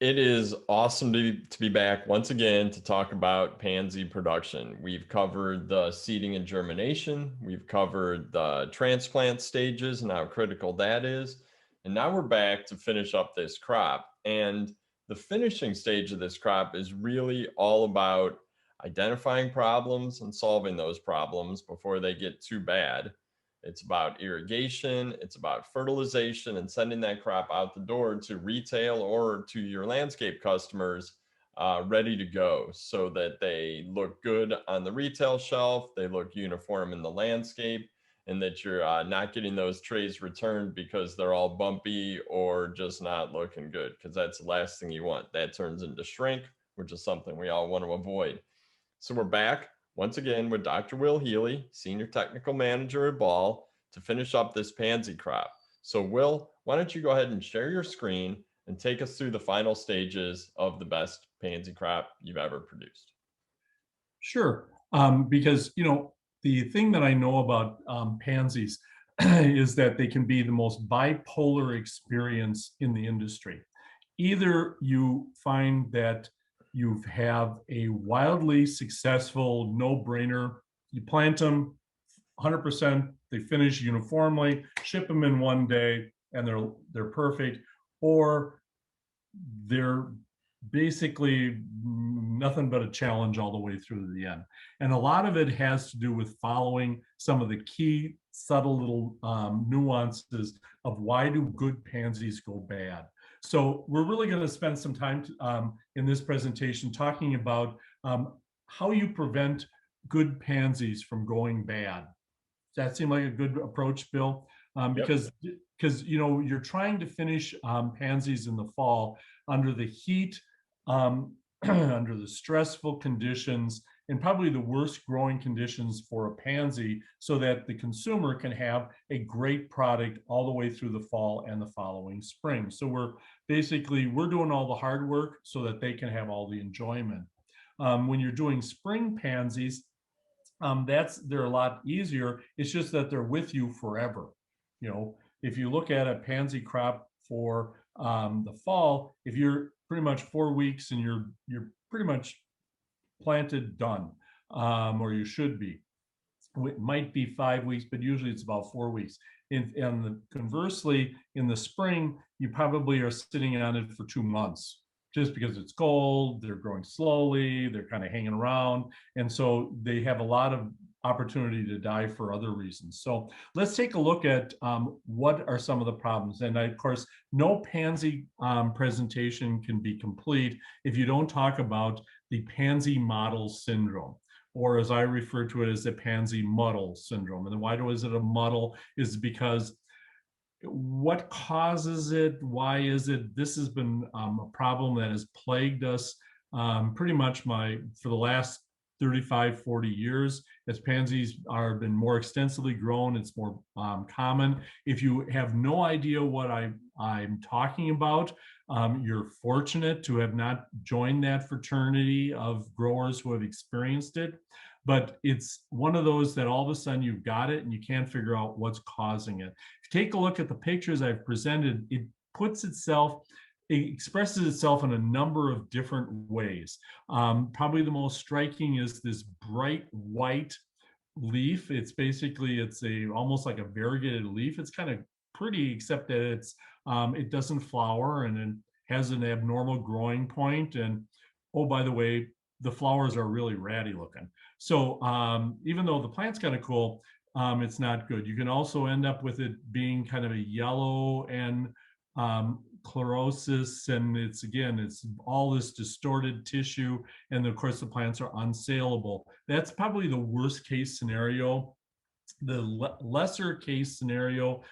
It is awesome to be back once again to talk about pansy production. We've covered the seeding and germination, we've covered the transplant stages and how critical that is. And now we're back to finish up this crop. And the finishing stage of this crop is really all about identifying problems and solving those problems before they get too bad. It's about irrigation, it's about fertilization and sending that crop out the door to retail or to your landscape customers ready to go so that they look good on the retail shelf, they look uniform in the landscape, and that you're not getting those trays returned because they're all bumpy or just not looking good, because that's the last thing you want. That turns into shrink, which is something we all want to avoid. So we're back once again with Dr. Will Healy, Senior Technical Manager at Ball, to finish up this pansy crop. So Will, why don't you go ahead and share your screen and take us through the final stages of the best pansy crop you've ever produced? Sure. Because, the thing that I know about pansies is that they can be the most bipolar experience in the industry. Either you find that you have a wildly successful no-brainer, you plant them 100%, they finish uniformly, ship them in one day, and they're perfect, or they're basically nothing but a challenge all the way through to the end. And a lot of it has to do with following some of the key subtle little nuances of why do good pansies go bad. So we're really going to spend some time in this presentation talking about how you prevent good pansies from going bad. Does that seem like a good approach, Bill? Yep. Because you're trying to finish pansies in the fall under the heat, under the stressful conditions, and probably the worst growing conditions for a pansy, so that the consumer can have a great product all the way through the fall and the following spring. So we're doing all the hard work so that they can have all the enjoyment. When you're doing spring pansies, they're a lot easier. It's just that they're with you forever. If you look at a pansy crop for the fall, if you're pretty much 4 weeks and you're pretty much planted done, or you should be. It might be 5 weeks, but usually it's about 4 weeks. And conversely, in the spring, you probably are sitting on it for 2 months, just because it's cold, they're growing slowly, they're kind of hanging around. And so they have a lot of opportunity to die for other reasons. So let's take a look at what are some of the problems. And of course, no pansy presentation can be complete if you don't talk about the Pansy Mottle Syndrome, or as I refer to it as the Pansy Mottle Syndrome. And why is it a muddle? Is because what causes it? Why is it? This has been a problem that has plagued us pretty much for the last 35, 40 years. As pansies are been more extensively grown, it's more common. If you have no idea what I'm talking about, you're fortunate to have not joined that fraternity of growers who have experienced it. But it's one of those that all of a sudden you've got it and you can't figure out what's causing it. If you take a look at the pictures I've presented, it expresses itself in a number of different ways. Probably the most striking is this bright white leaf. It's almost like a variegated leaf. It's kind of pretty, except that it doesn't flower and it has an abnormal growing point. And oh, by the way, the flowers are really ratty looking. So even though the plant's kind of cool, it's not good. You can also end up with it being kind of a yellow and chlorosis, and it's all this distorted tissue, and of course the plants are unsaleable. That's probably the worst case scenario. The lesser case scenario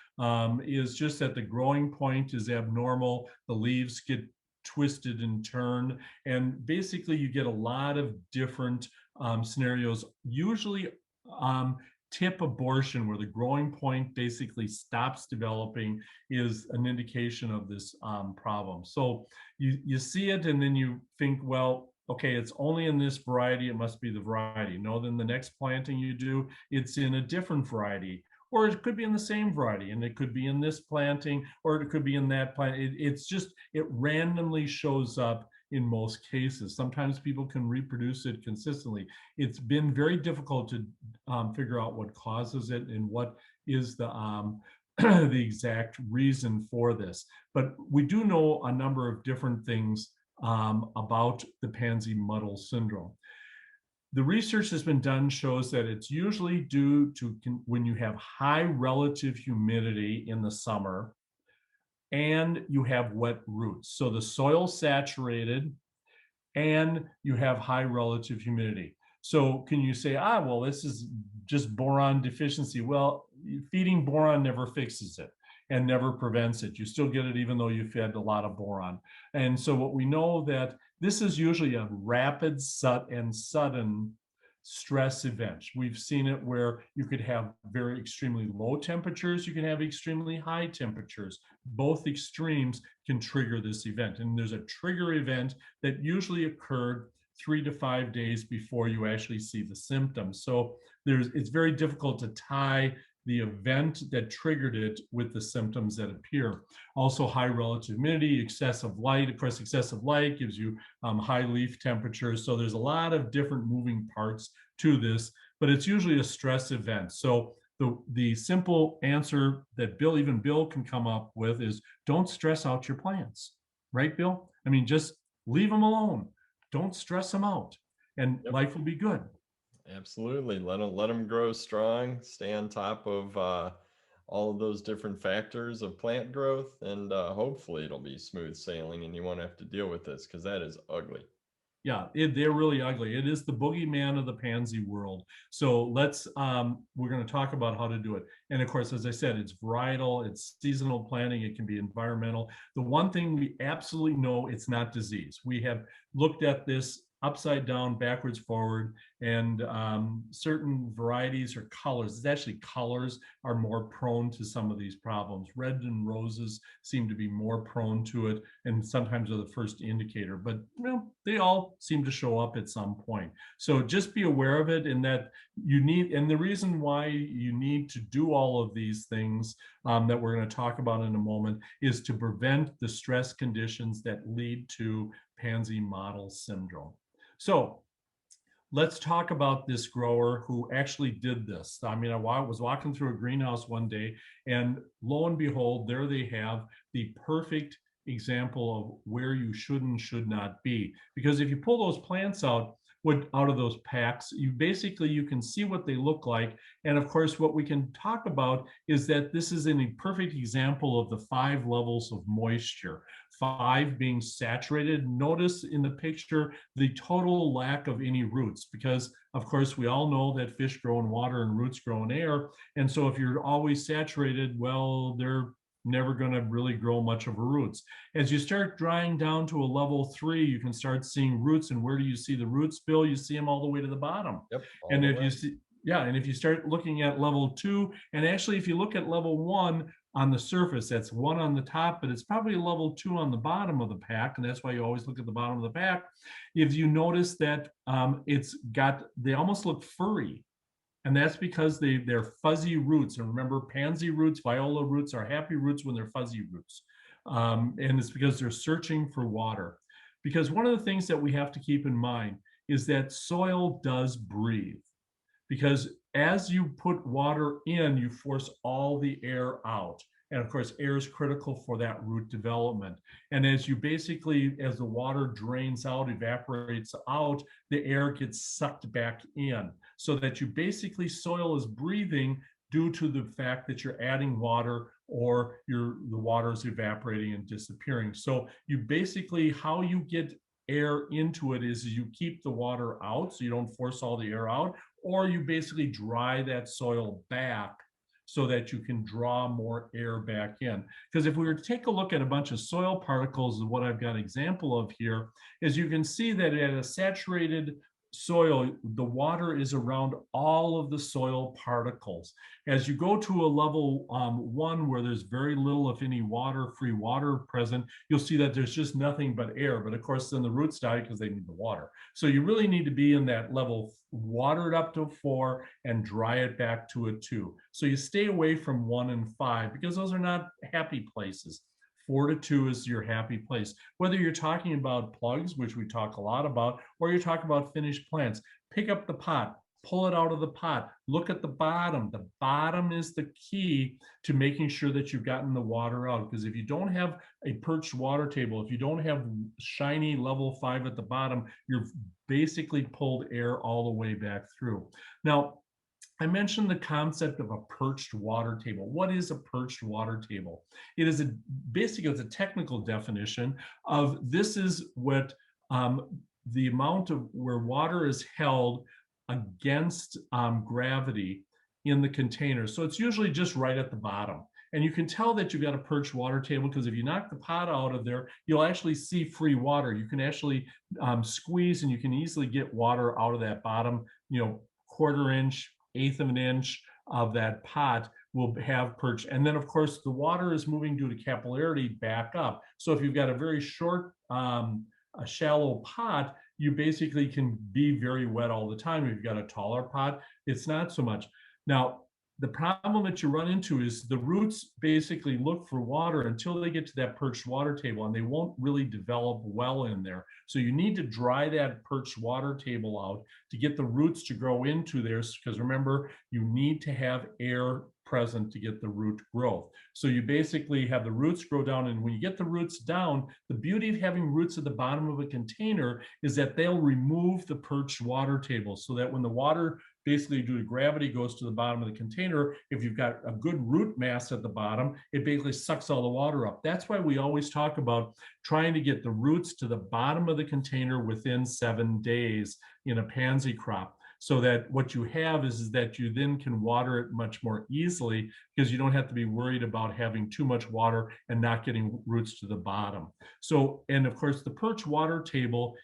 is just that the growing point is abnormal, the leaves get twisted and turned, and basically you get a lot of different scenarios, usually tip abortion, where the growing point basically stops developing, is an indication of this problem. So you see it and then you think, well, okay, it's only in this variety, it must be the variety. No, then the next planting you do, it's in a different variety. or it could be in the same variety, and it could be in this planting, or it could be in that plant. It's just, it randomly shows up in most cases. Sometimes people can reproduce it consistently. It's been very difficult to figure out what causes it and what is the the exact reason for this. But we do know a number of different things about the Pansy Mottle Syndrome. The research that's been done shows that it's usually due to when you have high relative humidity in the summer and you have wet roots. So the soil's saturated and you have high relative humidity. So can you say, well, this is just boron deficiency? Well, feeding boron never fixes it and never prevents it. You still get it even though you fed a lot of boron. And so what we know that this is usually a rapid and sudden stress event. We've seen it where you could have very extremely low temperatures, you can have extremely high temperatures. Both extremes can trigger this event. And there's a trigger event that usually occurred 3 to 5 days before you actually see the symptoms. So it's very difficult to tie the event that triggered it with the symptoms that appear. Also, high relative humidity, excessive light. Of course, excessive light gives you high leaf temperatures. So there's a lot of different moving parts to this, but it's usually a stress event. So the simple answer that even Bill can come up with is don't stress out your plants, right, Bill? I mean, just leave them alone. Don't stress them out, and life will be good. Absolutely. Let them grow strong, stay on top of all of those different factors of plant growth, and hopefully it'll be smooth sailing and you won't have to deal with this, because that is ugly. Yeah, they're really ugly. It is the boogeyman of the pansy world. So we're going to talk about how to do it. And of course, as I said, it's varietal, it's seasonal planting, it can be environmental. The one thing we absolutely know, it's not disease. We have looked at this upside down, backwards, forward, and certain varieties or colors. It's actually colors are more prone to some of these problems. Red and roses seem to be more prone to it, and sometimes are the first indicator, but they all seem to show up at some point. So just be aware of it, and that and the reason why you need to do all of these things that we're going to talk about in a moment is to prevent the stress conditions that lead to Pansy Mottle Syndrome. So let's talk about this grower who actually did this. I mean, I was walking through a greenhouse one day, and lo and behold, there they have the perfect example of where you should and should not be. Because if you pull those plants out of those packs, you can see what they look like. And of course, what we can talk about is that this is a perfect example of the 5 levels of moisture. 5 being saturated. Notice in the picture the total lack of any roots, because of course we all know that fish grow in water and roots grow in air. And so if you're always saturated, well, they're never going to really grow much of a roots. As you start drying down to a level 3, you can start seeing roots. And where do you see the roots, Bill? You see them all the way to the bottom. Yep. And if you see, and if you start looking at level 2, and actually if you look at level 1 on the surface, that's 1 on the top, but it's probably a level 2 on the bottom of the pack, and that's why you always look at the bottom of the pack. If you notice that they almost look furry. And that's because they're fuzzy roots. And remember, pansy roots, viola roots are happy roots when they're fuzzy roots. And it's because they're searching for water. Because one of the things that we have to keep in mind is that soil does breathe. Because as you put water in, you force all the air out. And of course, air is critical for that root development. And as the water drains out, evaporates out, the air gets sucked back in. So that soil is breathing due to the fact that you're adding water, or the water is evaporating and disappearing. So how you get air into it is you keep the water out, so you don't force all the air out, or you basically dry that soil back so that you can draw more air back in. Because if we were to take a look at a bunch of soil particles, what I've got an example of here is you can see that at a saturated soil, the water is around all of the soil particles. As you go to a level 1 where there's very little, if any, free water present, you'll see that there's just nothing but air. But of course, then the roots die because they need the water. So you really need to be in that level, water it up to 4 and dry it back to a 2. So you stay away from 1 and 5 because those are not happy places. 4 to 2 is your happy place. Whether you're talking about plugs, which we talk a lot about, or you're talking about finished plants, pick up the pot, pull it out of the pot, look at the bottom. The bottom is the key to making sure that you've gotten the water out. Because if you don't have a perched water table, if you don't have shiny level 5 at the bottom, you're basically pulled air all the way back through. Now, I mentioned the concept of a perched water table. What is a perched water table? It is basically it's a technical definition of this is what the amount of where water is held against gravity in the container. So it's usually just right at the bottom. And you can tell that you've got a perched water table because if you knock the pot out of there, you'll actually see free water. You can actually squeeze and you can easily get water out of that bottom, quarter inch, eighth of an inch of that pot will have perch. And then of course the water is moving due to capillarity back up. So if you've got a very short, a shallow pot, you basically can be very wet all the time. If you've got a taller pot, it's not so much. Now, the problem that you run into is the roots basically look for water until they get to that perched water table and they won't really develop well in there. So you need to dry that perched water table out to get the roots to grow into there, because remember, you need to have air present to get the root growth. So you basically have the roots grow down, and when you get the roots down, the beauty of having roots at the bottom of a container is that they'll remove the perched water table so that when the water basically due to gravity goes to the bottom of the container, if you've got a good root mass at the bottom, it basically sucks all the water up. That's why we always talk about trying to get the roots to the bottom of the container within 7 days in a pansy crop. So that what you have is that you then can water it much more easily because you don't have to be worried about having too much water and not getting roots to the bottom. So, and of course, the perched water table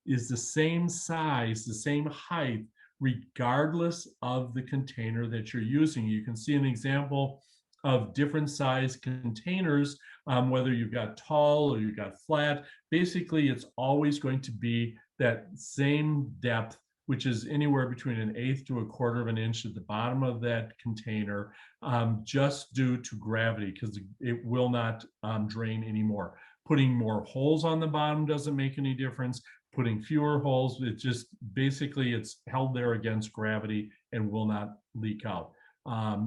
is the same size, the same height, regardless of the container that you're using. You can see an example of different size containers, whether you've got tall or you've got flat. Basically, it's always going to be that same depth, which is anywhere between an eighth to a quarter of an inch at the bottom of that container, just due to gravity, because it will not drain anymore. Putting more holes on the bottom doesn't make any difference. Putting fewer holes, it just basically it's held there against gravity and will not leak out.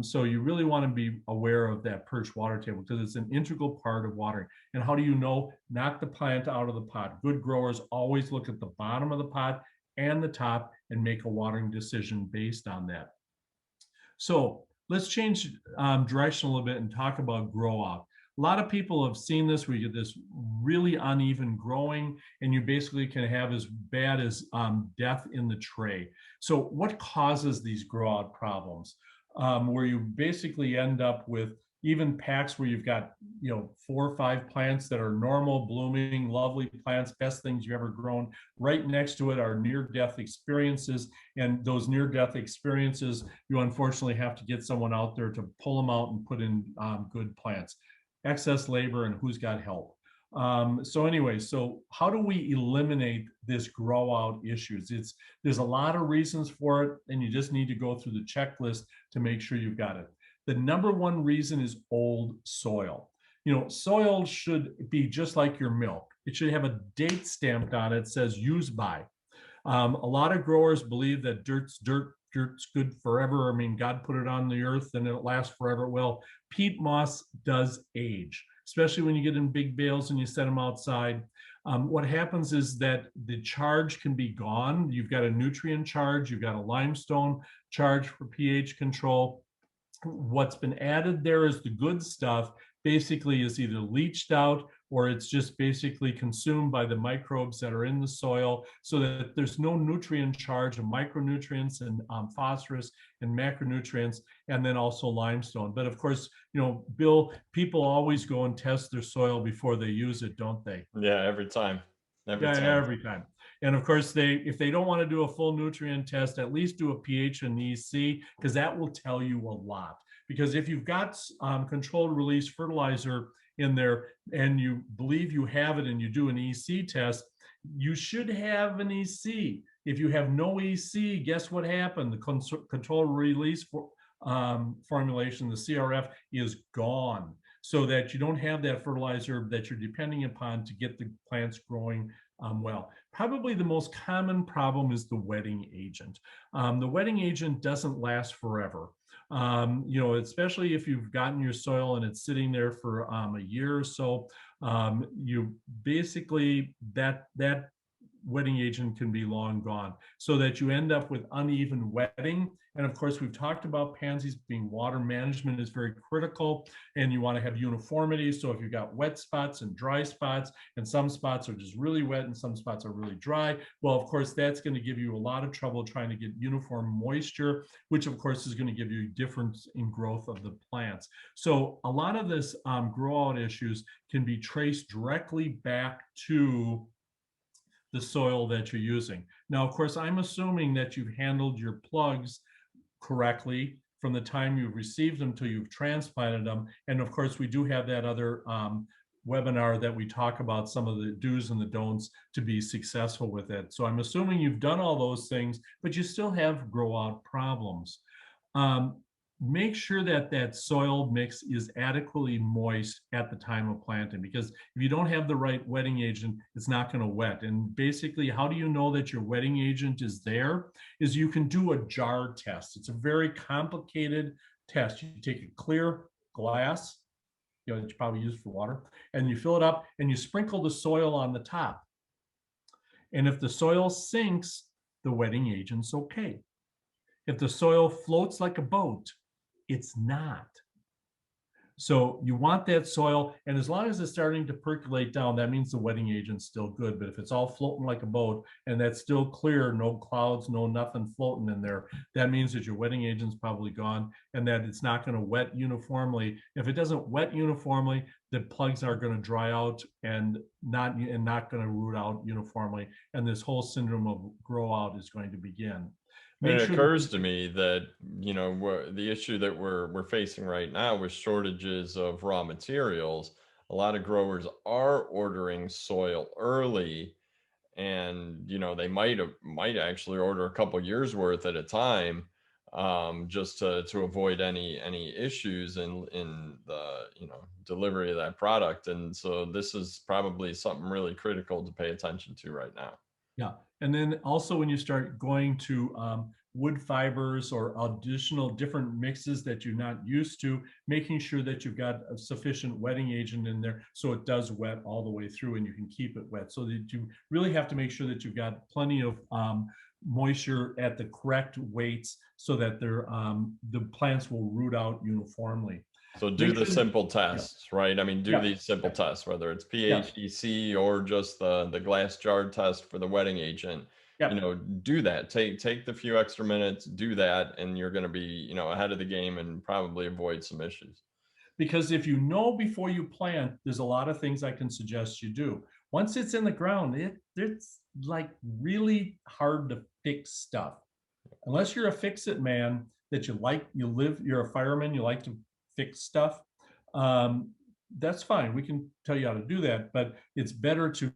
So you really want to be aware of that perched water table because it's an integral part of watering. And how do you know? Knock the plant out of the pot. Good growers always look at the bottom of the pot and the top and make a watering decision based on that. So let's change direction a little bit and talk about grow out. A lot of people have seen this where you get this really uneven growing and you basically can have as bad as death in the tray. So what causes these grow out problems? Where you basically end up with even packs where you've got 4 or 5 plants that are normal, blooming, lovely plants, best things you've ever grown. Right next to it are near-death experiences, and those near-death experiences, you unfortunately have to get someone out there to pull them out and put in good plants. Excess labor and who's got help. So anyway, so how do we eliminate this grow out issues? There's a lot of reasons for it, and you just need to go through the checklist to make sure you've got it. The number one reason is old soil. Soil should be just like your milk. It should have a date stamped on it that says use by. A lot of growers believe that dirt's good forever. I mean, God put it on the earth and it lasts forever. Well, peat moss does age, especially when you get in big bales and you set them outside. What happens is that the charge can be gone. You've got a nutrient charge, you've got a limestone charge for pH control. What's been added there is the good stuff basically is either leached out or it's just basically consumed by the microbes that are in the soil, so that there's no nutrient charge of micronutrients and phosphorus and macronutrients, and then also limestone. But of course, Bill, people always go and test their soil before they use it, don't they? Yeah, every time. Every time. And of course, if they don't want to do a full nutrient test, at least do a pH and EC, because that will tell you a lot. Because if you've got controlled release fertilizer in there and you believe you have it and you do an EC test, you should have an EC. If you have no EC, guess what happened? The controlled release formulation, the CRF, is gone, so that you don't have that fertilizer that you're depending upon to get the plants growing well. Probably the most common problem is the wetting agent. The wetting agent doesn't last forever. Especially if you've gotten your soil and it's sitting there for a year or so, you basically that wetting agent can be long gone, so that you end up with uneven wetting. And of course, we've talked about pansies being water management is very critical, and you want to have uniformity. So if you've got wet spots and dry spots, and some spots are just really wet and some spots are really dry, well, of course, that's going to give you a lot of trouble trying to get uniform moisture, which of course is going to give you a difference in growth of the plants. So a lot of this grow out issues can be traced directly back to the soil that you're using. Now, of course, I'm assuming that you've handled your plugs correctly from the time you've received them till you've transplanted them. And of course, we do have that other webinar that we talk about some of the do's and the don'ts to be successful with it. So I'm assuming you've done all those things, but you still have grow out problems. Make sure that that soil mix is adequately moist at the time of planting, because if you don't have the right wetting agent, it's not going to wet. And basically, how do you know that your wetting agent is there? Is you can do a jar test. It's a very complicated test. You take a clear glass, that you probably use for water, and you fill it up and you sprinkle the soil on the top. And if the soil sinks, the wetting agent's okay. If the soil floats like a boat, it's not. So you want that soil, and as long as it's starting to percolate down, that means the wetting agent's still good. But if it's all floating like a boat and that's still clear, no clouds, no nothing floating in there, that means that your wetting agent's probably gone and that it's not going to wet uniformly. If it doesn't wet uniformly, the plugs are going to dry out and not going to root out uniformly, and this whole syndrome of grow out is going to begin. It occurs to me that, the issue that we're facing right now with shortages of raw materials, a lot of growers are ordering soil early, and they might actually order a couple years worth at a time, just to avoid any issues in the delivery of that product. And so this is probably something really critical to pay attention to right now. Yeah. And then also when you start going to wood fibers or additional different mixes that you're not used to, making sure that you've got a sufficient wetting agent in there so it does wet all the way through and you can keep it wet. So that you really have to make sure that you've got plenty of moisture at the correct weights so that the plants will root out uniformly. So do the simple tests, right? I mean, do these simple tests, whether it's pH, EC, or just the glass jar test for the wetting agent. Do that. Take the few extra minutes, do that, and you're going to be, ahead of the game and probably avoid some issues. Because if you know before you plant, there's a lot of things I can suggest you do. Once it's in the ground, it's like really hard to fix stuff. Unless you're a fix-it man, that you're a fireman, you like to fix stuff, that's fine. We can tell you how to do that, but it's better to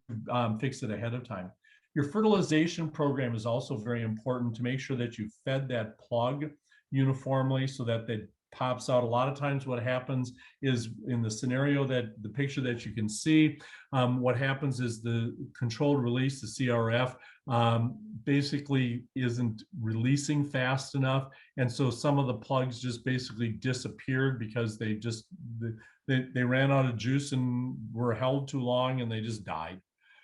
fix it ahead of time. Your fertilization program is also very important to make sure that you fed that plug uniformly so that it pops out. A lot of times what happens is in the scenario that the picture that you can see, what happens is the controlled release, the CRF, basically isn't releasing fast enough. And so some of the plugs just basically disappeared because they ran out of juice and were held too long and they just died.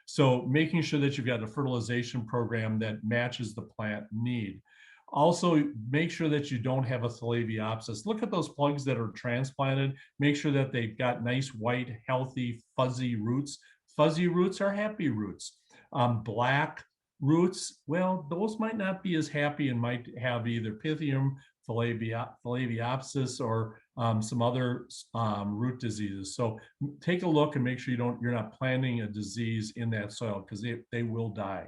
So making sure that you've got a fertilization program that matches the plant need. Also, make sure that you don't have a thalaviopsis. Look at those plugs that are transplanted. Make sure that they've got nice, white, healthy, fuzzy roots. Fuzzy roots are happy roots. Black roots, well, those might not be as happy and might have either Pythium, thalaviopsis, or some other root diseases. So take a look and make sure you're not planting a disease in that soil, because they will die.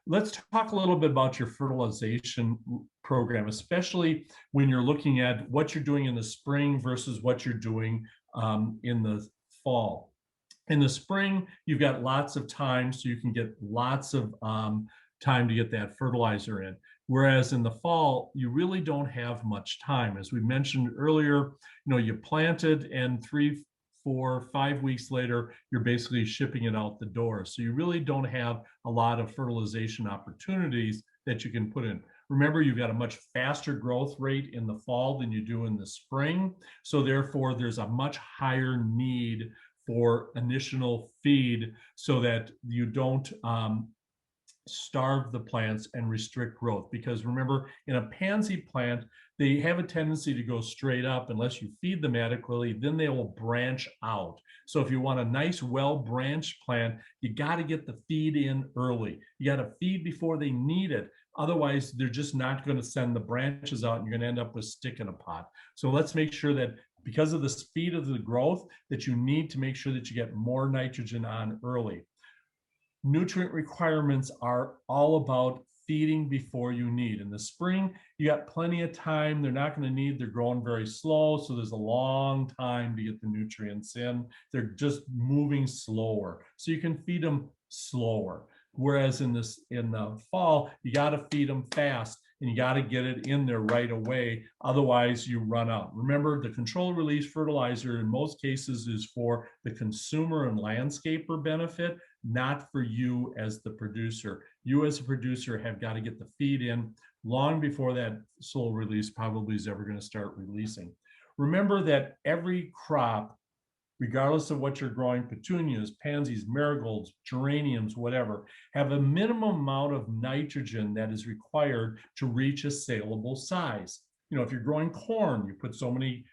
Let's talk a little bit about your fertilization program, especially when you're looking at what you're doing in the spring versus what you're doing in the fall. In the spring, you've got lots of time, so you can get lots of time to get that fertilizer in. Whereas in the fall, you really don't have much time. As we mentioned earlier, you planted, and 3, 4, 5 weeks later, you're basically shipping it out the door. So you really don't have a lot of fertilization opportunities that you can put in. Remember, you've got a much faster growth rate in the fall than you do in the spring. So therefore, there's a much higher need for initial feed so that you don't starve the plants and restrict growth. Because remember, in a pansy plant, they have a tendency to go straight up unless you feed them adequately, then they will branch out. So if you want a nice, well-branched plant, you got to get the feed in early. You got to feed before they need it. Otherwise, they're just not going to send the branches out, and you're going to end up with stick in a pot. So let's make sure that because of the speed of the growth, that you need to make sure that you get more nitrogen on early. Nutrient requirements are all about feeding before you need. In the spring, you got plenty of time. They're not going to need, they're growing very slow. So there's a long time to get the nutrients in. They're just moving slower. So you can feed them slower. Whereas in the fall, you got to feed them fast, and you got to get it in there right away. Otherwise, you run out. Remember, the controlled release fertilizer in most cases is for the consumer and landscaper benefit, not for you as the producer. You as a producer have got to get the feed in long before that slow release probably is ever going to start releasing. Remember that every crop, regardless of what you're growing, petunias, pansies, marigolds, geraniums, whatever, have a minimum amount of nitrogen that is required to reach a saleable size. If you're growing corn, you put so many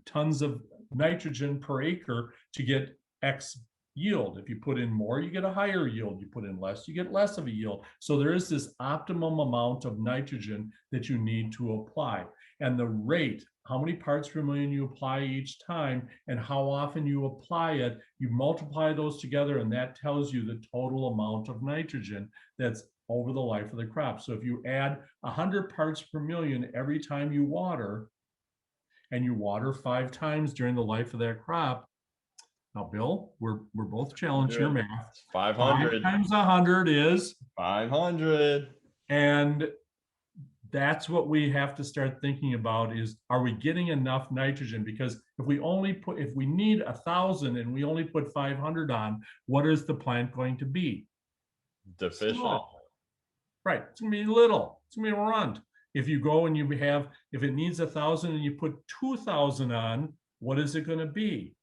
tons of nitrogen per acre to get X yield. If you put in more, you get a higher yield. You put in less, you get less of a yield. So there is this optimum amount of nitrogen that you need to apply. And the rate, how many parts per million you apply each time, and how often you apply it, you multiply those together, and that tells you the total amount of nitrogen that's over the life of the crop. So if you add 100 parts per million every time you water, and you water 5 times during the life of that crop. Now, Bill, we're both challenged your math. 500. 5 times 100 is 500. And that's what we have to start thinking about is, are we getting enough nitrogen? Because if we need 1,000 and we only put 500 on, what is the plant going to be? Deficient. Small. Right. It's going to be little. It's going to be a runt. If you go and if it needs 1,000 and you put 2,000 on, what is it going to be?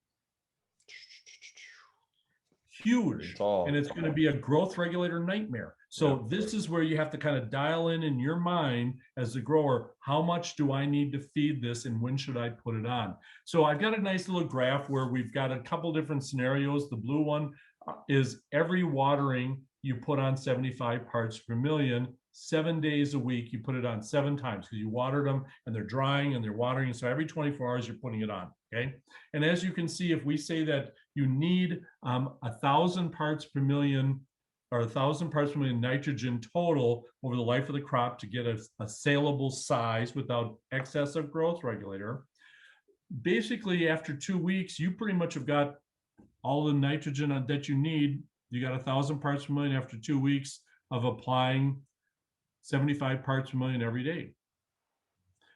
Huge. And it's going to be a growth regulator nightmare. So this is where you have to kind of dial in your mind as the grower, how much do I need to feed this and when should I put it on? So I've got a nice little graph where we've got a couple different scenarios. The blue one is every watering you put on 75 parts per million. 7 days a week, you put it on 7 times because you watered them and they're drying and they're watering. So every 24 hours, you're putting it on. Okay. And as you can see, if we say that you need 1,000 parts per million or 1,000 parts per million nitrogen total over the life of the crop to get a saleable size without excess of growth regulator, basically after 2 weeks, you pretty much have got all the nitrogen that you need. You got 1,000 parts per million after 2 weeks of applying 75 parts per million every day.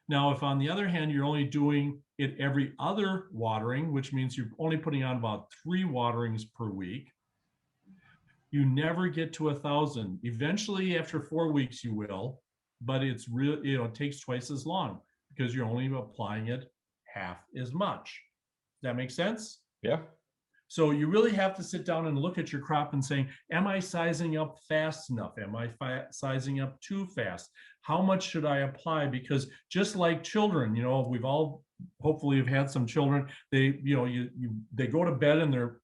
Now, if on the other hand, you're only doing it every other watering, which means you're only putting on about 3 waterings per week, you never get to 1,000. Eventually, after 4 weeks, you will, but it's real, it takes twice as long because you're only applying it half as much. Does that make sense? Yeah. So you really have to sit down and look at your crop and saying, am I sizing up fast enough? Am I sizing up too fast? How much should I apply? Because just like children, we've all hopefully you've had some children. They, they go to bed and they're,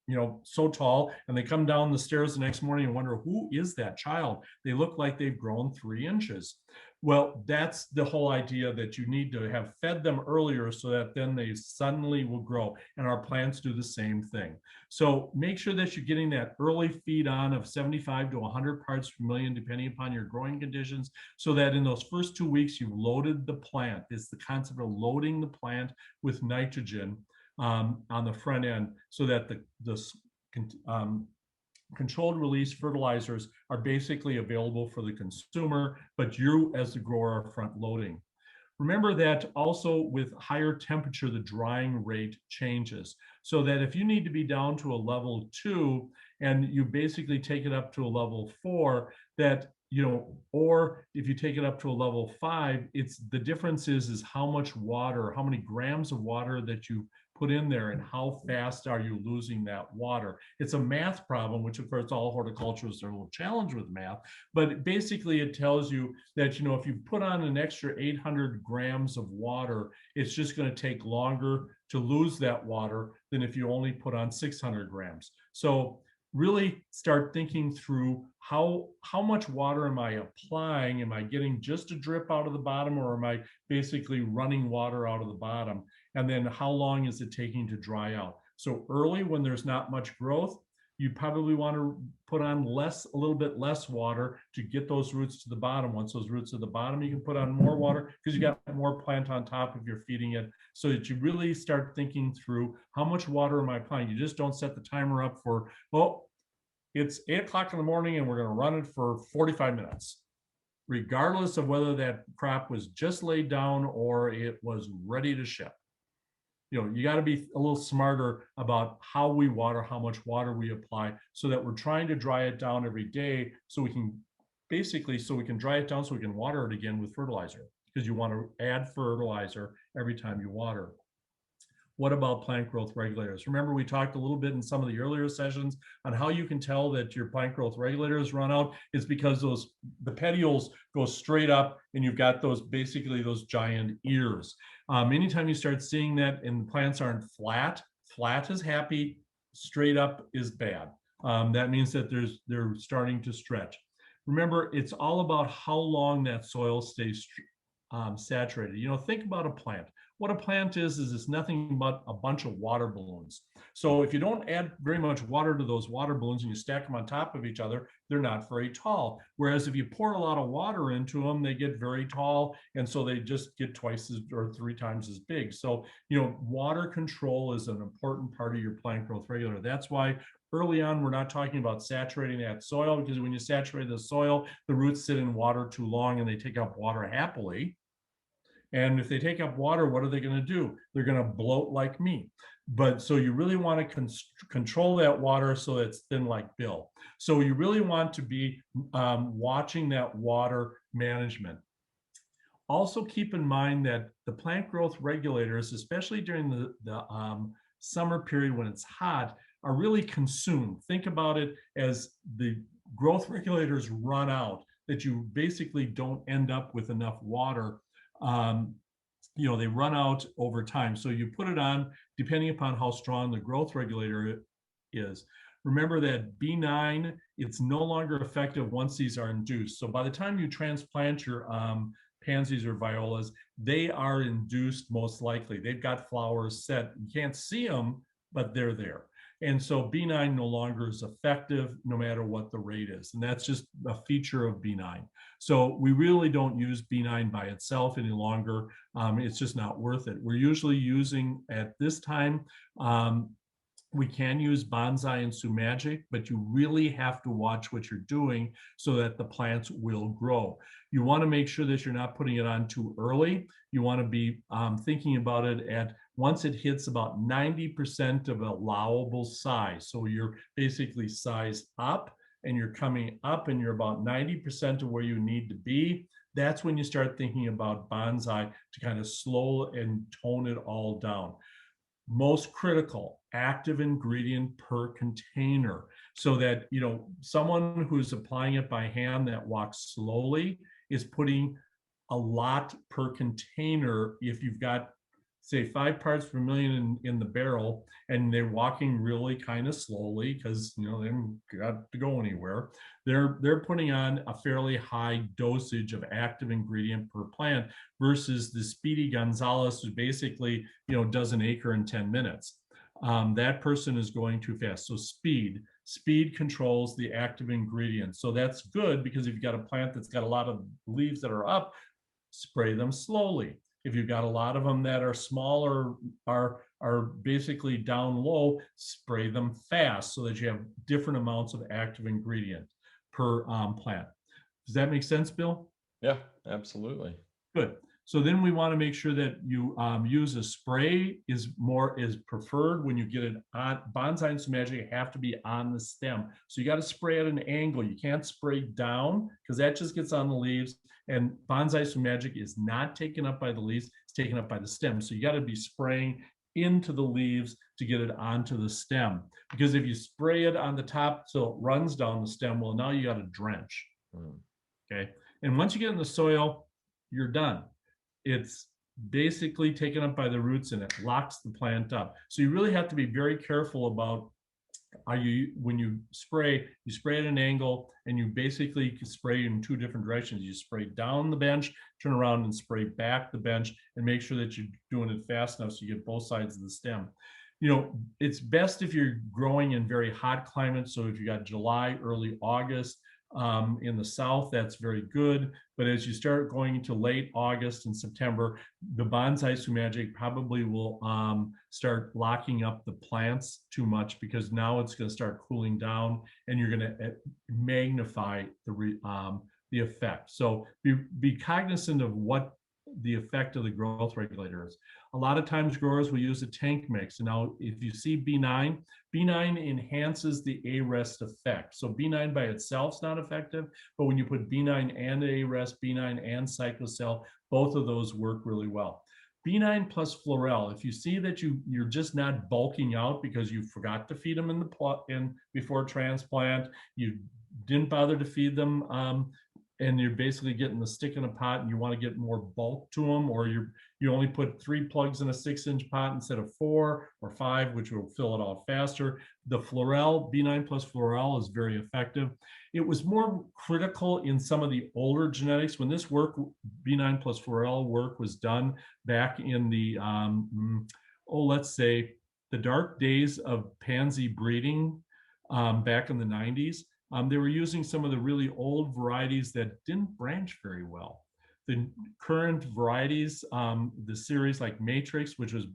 so tall, and they come down the stairs the next morning and wonder, who is that child? They look like they've grown 3 inches. Well, that's the whole idea, that you need to have fed them earlier so that then they suddenly will grow. And our plants do the same thing. So make sure that you're getting that early feed on of 75 to 100 parts per million, depending upon your growing conditions, so that in those first 2 weeks, you've loaded the plant. It's the concept of loading the plant with nitrogen on the front end, so that the controlled release fertilizers are basically available for the consumer, but you as the grower are front loading. Remember that also with higher temperature, the drying rate changes. So that if you need to be down to a level 2 and you basically take it up to a level 4, that, or if you take it up to a level 5, it's the difference is how much water, how many grams of water that you put in there, and how fast are you losing that water. It's a math problem, which of course all horticulturists are a little challenged with math, but basically it tells you that, if you put on an extra 800 grams of water, it's just going to take longer to lose that water than if you only put on 600 grams. So really start thinking through how much water am I applying? Am I getting just a drip out of the bottom, or am I basically running water out of the bottom? And then how long is it taking to dry out? So early, when there's not much growth, you probably want to put on a little bit less water to get those roots to the bottom. Once those roots are at the bottom, you can put on more water because you got more plant on top if you're feeding it, so that you really start thinking through, how much water am I applying? You just don't set the timer up for, well, it's 8 o'clock in the morning and we're going to run it for 45 minutes. Regardless of whether that crop was just laid down or it was ready to ship. You got to be a little smarter about how we water, how much water we apply, so that we're trying to dry it down every day, so we can dry it down so we can water it again with fertilizer, because you want to add fertilizer every time you water. What about plant growth regulators? Remember, we talked a little bit in some of the earlier sessions on how you can tell that your plant growth regulators run out. It's because the petioles go straight up and you've got those giant ears. Anytime you start seeing that and the plants aren't flat is happy, straight up is bad. That means that they're starting to stretch. Remember, it's all about how long that soil stays saturated. Think about a plant. What a plant is it's nothing but a bunch of water balloons. So if you don't add very much water to those water balloons and you stack them on top of each other, they're not very tall. Whereas if you pour a lot of water into them, they get very tall, and so they just get twice or 3 times as big. So, water control is an important part of your plant growth regulator. That's why early on, we're not talking about saturating that soil, because when you saturate the soil, the roots sit in water too long and they take up water happily. And if they take up water, what are they going to do? They're going to bloat like me. But so you really want to control that water so it's thin like Bill. So you really want to be watching that water management. Also keep in mind that the plant growth regulators, especially during the summer period when it's hot, are really consumed. Think about it as the growth regulators run out, that you basically don't end up with enough water. They run out over time. So you put it on depending upon how strong the growth regulator is. Remember that B9, it's no longer effective once these are induced. So by the time you transplant your pansies or violas, they are induced most likely. They've got flowers set. You can't see them, but they're there. And so B9 no longer is effective no matter what the rate is. And that's just a feature of B9. So we really don't use B9 by itself any longer. It's just not worth it. We're usually using, at this time, we can use bonsai and sumagic, but you really have to watch what you're doing so that the plants will grow. You want to make sure that you're not putting it on too early. You want to be thinking about it at once it hits about 90% of allowable size. So you're basically sized up and you're coming up and you're about 90% of where you need to be. That's when you start thinking about bonsai to kind of slow and tone it all down. Most critical, active ingredient per container, so that someone who's applying it by hand that walks slowly is putting a lot per container. If you've got say 5 parts per million in the barrel, and they're walking really kind of slowly because they haven't got to go anywhere, they're putting on a fairly high dosage of active ingredient per plant versus the Speedy Gonzalez, who basically does an acre in 10 minutes. That person is going too fast. So speed controls the active ingredients. So that's good, because if you've got a plant that's got a lot of leaves that are up, spray them slowly. If you've got a lot of them that are smaller, are basically down low, spray them fast so that you have different amounts of active ingredient per plant. Does that make sense, Bill? Yeah, absolutely. Good. So then we want to make sure that you use a spray is preferred when you get it on. Bonsai and Magic have to be on the stem. So you got to spray at an angle. You can't spray down because that just gets on the leaves. And Bonsai Magic is not taken up by the leaves, it's taken up by the stem. So you got to be spraying into the leaves to get it onto the stem. Because if you spray it on the top so it runs down the stem, well, now you got to drench. Okay. And once you get in the soil, you're done. It's basically taken up by the roots and it locks the plant up. So you really have to be very careful about when you spray at an angle, and you basically spray in 2 different directions. You spray down the bench, turn around and spray back the bench, and make sure that you're doing it fast enough so you get both sides of the stem. It's best if you're growing in very hot climates. So if you got July, early August, in the south, that's very good. But as you start going into late August and September, the Bonsai Magic probably will start locking up the plants too much, because now it's going to start cooling down and you're going to magnify the effect. So be cognizant of what the effect of the growth regulator is. A lot of times growers will use a tank mix. And now if you see B9 enhances the A-rest effect. So B9 by itself is not effective, but when you put B9 and A-rest, B9 and cyclocell, both of those work really well. B9 plus Florel, if you see that you're just not bulking out because you forgot to feed them before transplant, you didn't bother to feed them, and you're basically getting the stick in a pot and you want to get more bulk to them, or you only put 3 plugs in a 6-inch pot instead of 4 or 5, which will fill it out faster. The Florel, B9 plus Florel, is very effective. It was more critical in some of the older genetics. When this work, B9 plus Florel work, was done back in the, let's say, the dark days of pansy breeding back in the 90s, they were using some of the really old varieties that didn't branch very well. The current varieties, the series like Matrix, which was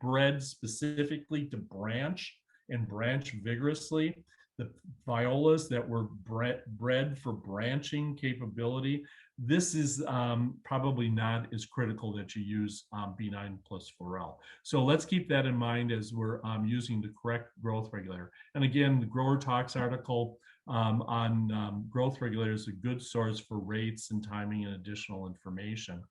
bred specifically to branch and branch vigorously, the violas that were bred for branching capability, this is probably not as critical that you use B9 plus Florel. So let's keep that in mind as we're using the correct growth regulator. And again, the Grower Talks article on growth regulator is a good source for rates and timing and additional information.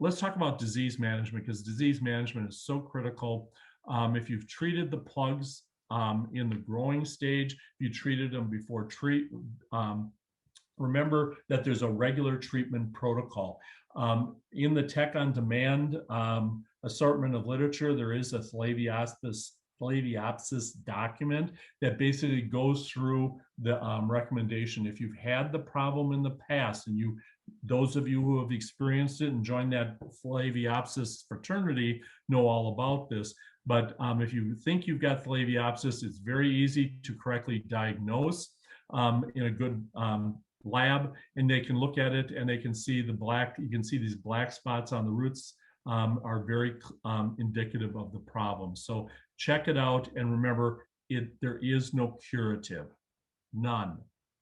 Let's talk about disease management, because disease management is so critical. If you've treated the plugs in the growing stage, you treated them before remember that there's a regular treatment protocol. In the Tech on Demand assortment of literature, there is a Phalaenopsis document that basically goes through the recommendation. If you've had the problem in the past, and those of you who have experienced it and joined that Phalaenopsis fraternity know all about this. But if you think you've got Phalaenopsis, it's very easy to correctly diagnose in a good lab, and they can look at it and they can see you can see these black spots on the roots are very indicative of the problem. So check it out, and remember, there is no curative, none,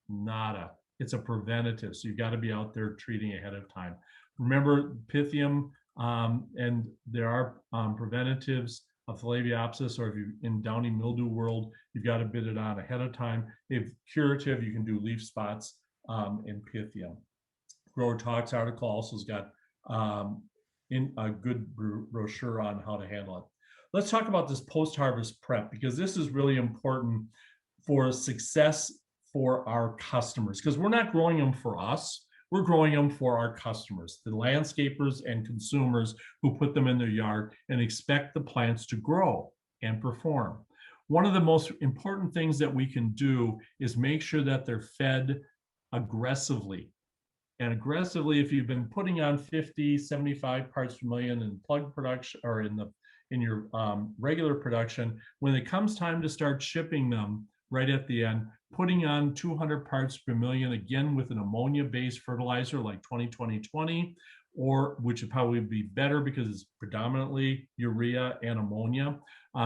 nada. It's a preventative, so you've got to be out there treating ahead of time. Remember Pythium, and there are preventatives of Phalaenopsis, or if you're in downy mildew world, you've got to bid it on ahead of time. If curative, you can do leaf spots in Pythium. Grower Talks article also has got in a good brochure on how to handle it. Let's talk about this post-harvest prep, because this is really important for success for our customers, because we're not growing them for us. We're growing them for our customers, the landscapers and consumers who put them in their yard and expect the plants to grow and perform. One of the most important things that we can do is make sure that they're fed aggressively. And aggressively, if you've been putting on 50, 75 parts per million in plug production or in your regular production, when it comes time to start shipping them right at the end, putting on 200 parts per million, again with an ammonia-based fertilizer like 20-20-20, or which would probably be better because it's predominantly urea and ammonia.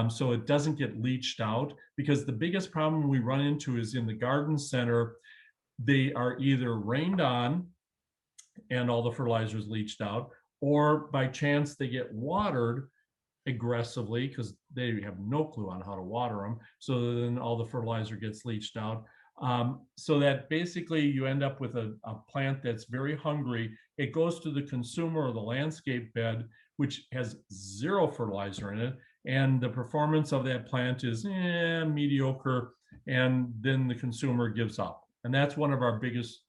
So it doesn't get leached out, because the biggest problem we run into is in the garden center, they are either rained on and all the fertilizer is leached out, or by chance they get watered aggressively because they have no clue on how to water them. So then all the fertilizer gets leached out. So that basically you end up with a plant that's very hungry. It goes to the consumer or the landscape bed, which has zero fertilizer in it. And the performance of that plant is mediocre. And then the consumer gives up. And that's one of our biggest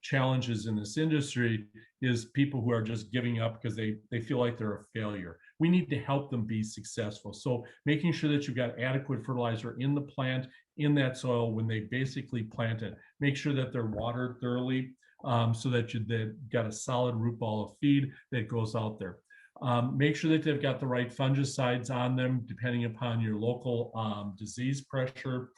challenges in this industry, is people who are just giving up because they feel like they're a failure. We need to help them be successful. So making sure that you've got adequate fertilizer in the plant, in that soil when they basically plant it. Make sure that they're watered thoroughly, so that you've got a solid root ball of feed that goes out there. Make sure that they've got the right fungicides on them, depending upon your local disease pressure.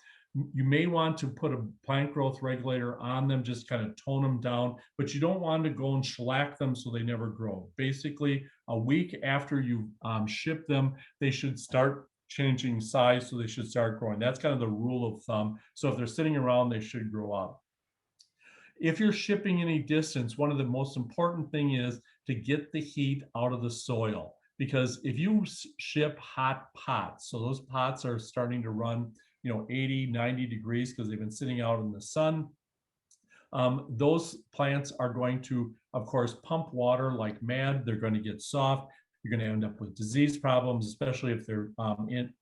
You may want to put a plant growth regulator on them, just kind of tone them down, but you don't want to go and shellac them so they never grow. Basically, a week after you ship them, they should start changing size, so they should start growing. That's kind of the rule of thumb. So if they're sitting around, they should grow up. If you're shipping any distance, one of the most important thing is to get the heat out of the soil, because if you ship hot pots, so those pots are starting to run 80, 90 degrees because they've been sitting out in the sun. Those plants are going to, of course, pump water like mad. They're going to get soft. You're going to end up with disease problems, especially if they're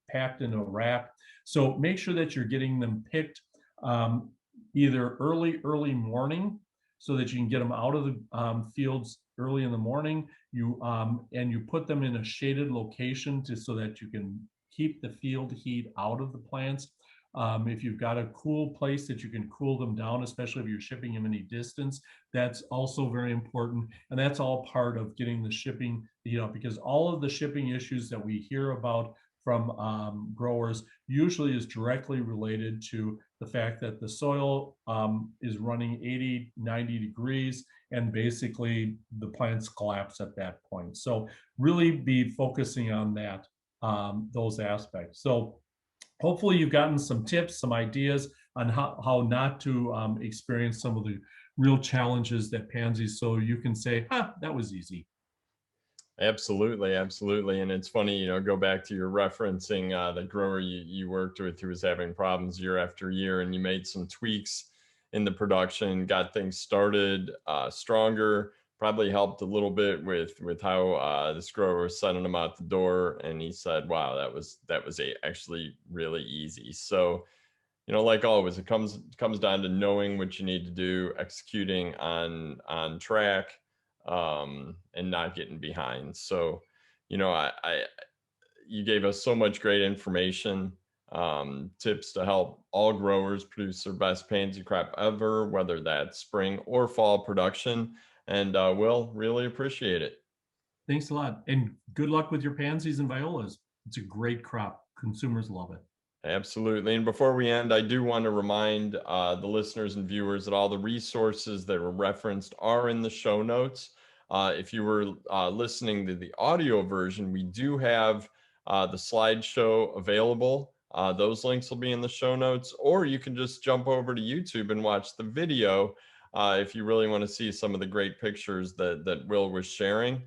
packed in a rack. So make sure that you're getting them picked either early morning, so that you can get them out of the fields early in the morning. And you put them in a shaded location so that you can keep the field heat out of the plants. If you've got a cool place that you can cool them down, especially if you're shipping them any distance, that's also very important. And that's all part of getting the shipping, because all of the shipping issues that we hear about from growers usually is directly related to the fact that the soil is running 80, 90 degrees, and basically the plants collapse at that point. So really be focusing on that, those aspects. So hopefully you've gotten some tips, some ideas on how not to experience some of the real challenges that pansies, so you can say, that was easy. Absolutely, absolutely. And it's funny, go back to your referencing the grower you worked with who was having problems year after year, and you made some tweaks in the production, got things started stronger, probably helped a little bit with how this grower was sending them out the door. And he said, wow, that was actually really easy. So, like always, it comes down to knowing what you need to do, executing on track, and not getting behind. So, you gave us so much great information, tips to help all growers produce their best pansy crop ever, whether that's spring or fall production. And we'll really appreciate it. Thanks a lot. And good luck with your pansies and violas. It's a great crop. Consumers love it. Absolutely. And before we end, I do want to remind the listeners and viewers that all the resources that were referenced are in the show notes. If you were listening to the audio version, we do have the slideshow available. Those links will be in the show notes, or you can just jump over to YouTube and watch the video if you really want to see some of the great pictures that Will was sharing.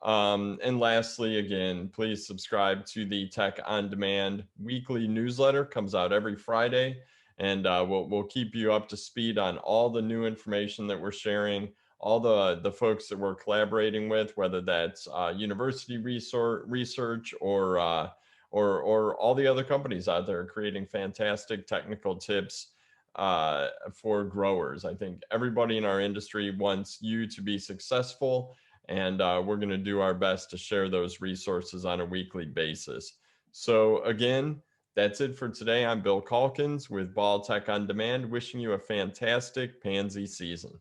And lastly, again, please subscribe to the Tech on Demand weekly newsletter. Comes out every Friday, and we'll keep you up to speed on all the new information that we're sharing, all the folks that we're collaborating with, whether that's university research or all the other companies out there creating fantastic technical tips for growers. I think everybody in our industry wants you to be successful, and we're going to do our best to share those resources on a weekly basis. So again, that's it for today. I'm Bill Calkins with Ball Tech on Demand, wishing you a fantastic pansy season.